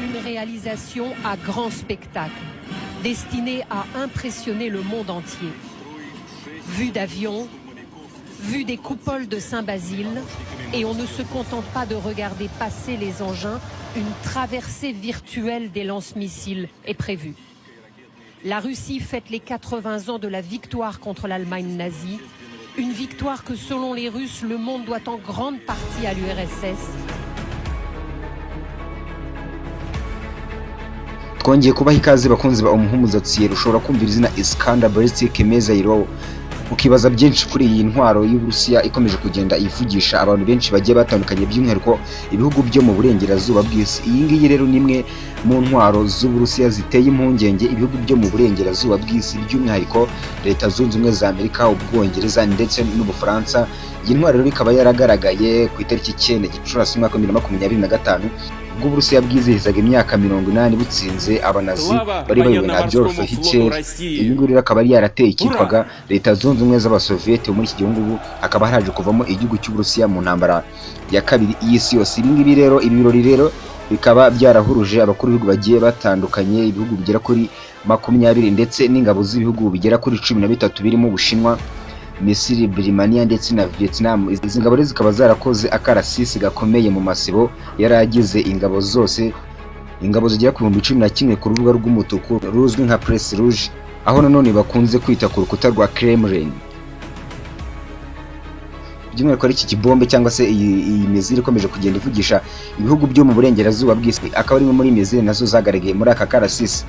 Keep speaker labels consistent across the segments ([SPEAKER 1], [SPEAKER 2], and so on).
[SPEAKER 1] Une réalisation à grand spectacle, destinée à impressionner le monde entier. Vue d'avion, vue des coupoles de Saint-Basile, et on ne se contente pas de regarder passer les engins, une traversée virtuelle des lance-missiles est prévue. La Russie fête les 80 ans de la victoire contre l'Allemagne nazie, une victoire que selon les Russes, le monde doit en grande partie à l'URSS.
[SPEAKER 2] Twongeye kubaha ikaze bakunzi ba umuhumuzatsiye rushobora kumvira izina Iskander Ballistic Missile ukibaza byinshi kuri iyi ntwaro y'Uburusiya ikomeje kugenda ivugisha abantu benshi bagiye batandukanye by'umwihariko ibihugu byo mu burengerazuba bw'isi. Iyi ngiyi rero nimwe mu ntwaro z'Uburusiya ziteye impungenge ibihugu byo mu burengerazuba bw'isi by'umwihariko Leta Zunze Ubumwe za Amerika, Ubwongereza ndetse n'Ubufaransa. Iyi ntwaro rero ikaba yaragaragaye ku itariki 9 Gicurasi mwaka 2025 ubwo Uburusiya bwizihizaga imyaka 80 butsinze abanazi bari bayobowe na Adolf Hitler. Iyi nguri rero akaba yarateye ikitwaga Leta Zunze Ubumwe z'Abasovieti muri iki gihugu ubu akaba haraje kuvamo igihugu cy'Uburusiya mu ntambara ya kabiri y'isi yose. Ibi ngibi rero ibirori rero bikaba byarahuruje abakuru b'ibihugu bagiye batandukanye, ibihugu bigera kuri 20 ndetse n'ingabo z'ibihugu bigera kuri 13 birimo Ubushinwa, Misire, Birmania ndetse na Vietnam. Izi ngabo rero zikaba zarakoze akarasisi gakomeye mu masibo yaragize ingabo zose, ingabo zigera ku 11 ku rubuga rw'umutuku ruzwi nka Press Rouge, aho nanone bakunze kwita ku rukuta rwa Kremlin. By'umwihariko iki kibombe cyangwa se iyi mizire ikomeje kugenda ivugisha ibihugu byo mu burengerazuba bw'isi, akaba ari muri mizire nazo zagaragaye muri aka karasisi.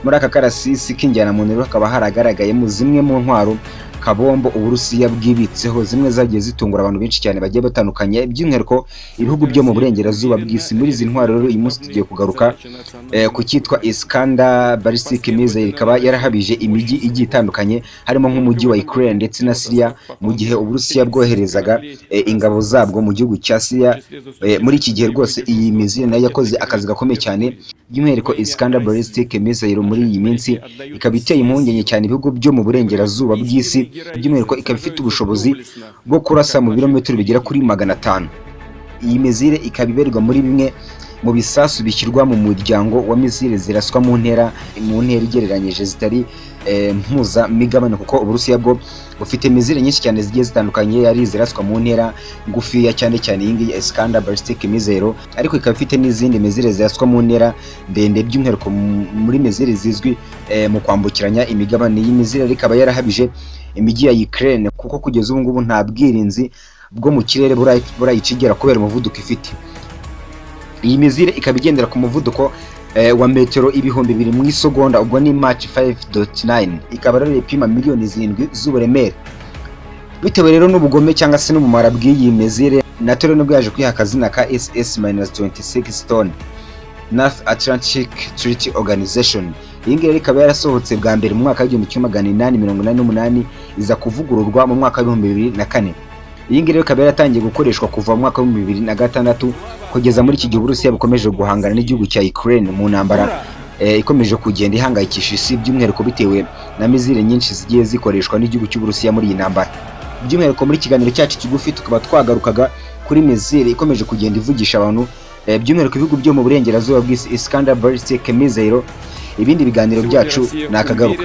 [SPEAKER 2] Muri aka karasisi k'injyana mu nero hakaba haragaragayemo zimwe mu ntwaro kabombo Uburusiya bwibitseho, zimwe zagiye zitungura abantu benshi cyane bagiye batandukanye by'umwihariko ibihugu byo mu burengerazuba bw'isi. Muri izi ntwaro rero uyu munsi tugiye kugaruka ku cyitwa Iskander Ballistic Missile, ikaba yarahabije imijyi igiye itandukanye harimo nk'umujyi wa Ukraine ndetse na Syria, mu gihe Uburusiya bwoherezaga ingabo zabwo mu gihugu cya Syria. Muri iki gihe rwose iyi mizire nayo yakoze akazi gakomeye cyane. By'umwihariko Iskander Ballistic Missile muri iyi minsi ikaba iteye impungenge cyane ibihugu byo mu burengerazuba bw'isi, by'umwihariko ikaba ifite ubushobozi bwo kurasa mu birometero bigera kuri 500. Iyi mizire ikaba iberwa muri bimwe mu bisasu bishyirwa mu muryango wa mizire ziraswa mu ntera igereranyije zitari mpuza migabane, kuko Uburusiya bwo bufite mizire nyinshi cyane zigiye zitandukanye yari ziraswa mu ntera ngufiya cyane cyane iyi ngiyi Iskander Ballistic Missile, ariko ikaba ifite n'izindi mizire ziraswa mu ntera ndende by'umwihariko muri mizire zizwi mu kwambukiranya imigabane. Iyi mizire ikaba yarahabije imijyi ya Ukraine kuko kugeza ubu ngubu nta bwirinzi bwo mu kirere burayicigera kubera umuvuduko ifite. Iyi mizire ikaba igendera ku muvuduko wa metero 2000 mu isegonda, ubwo ni Mach 5.9, ikaba rero ipima miliyoni 7 z'uburemere. Bitewe rero n'ubugome cyangwa se n'umumara bw'iyi mizire, NATO rero bwaje kwiha akazina ka SS-26 ton, North Atlantic Treaty Organization. Iyi ngiyi ikaba yarasohotse bwa mbere mu mwaka wa 1888 iza kuvugururwa mu mwaka wa 2004. Iyi ngiyi ikaba yaratangiye gukoreshwa kuva mu mwaka wa 2006 kugeza muri iki gihe Uburusiya bukomeje guhangana n'igihugu cya Ukraine mu ntambara ikomeje kugenda ihangayikisha isi, by'umwihariko bitewe na mizire nyinshi zigiye zikoreshwa n'igihugu cy'Uburusiya muri iyi ntambara. By'umwihariko muri kiganiro cyacu kigufi tukaba twagarukaga kuri mizire ikomeje kugenda ivugisha abantu, by'umwihariko ibihugu byo mu burengerazuba bw'isi Iskander Ballistic Missile. Ibindi biganiro byacu nakagaruka.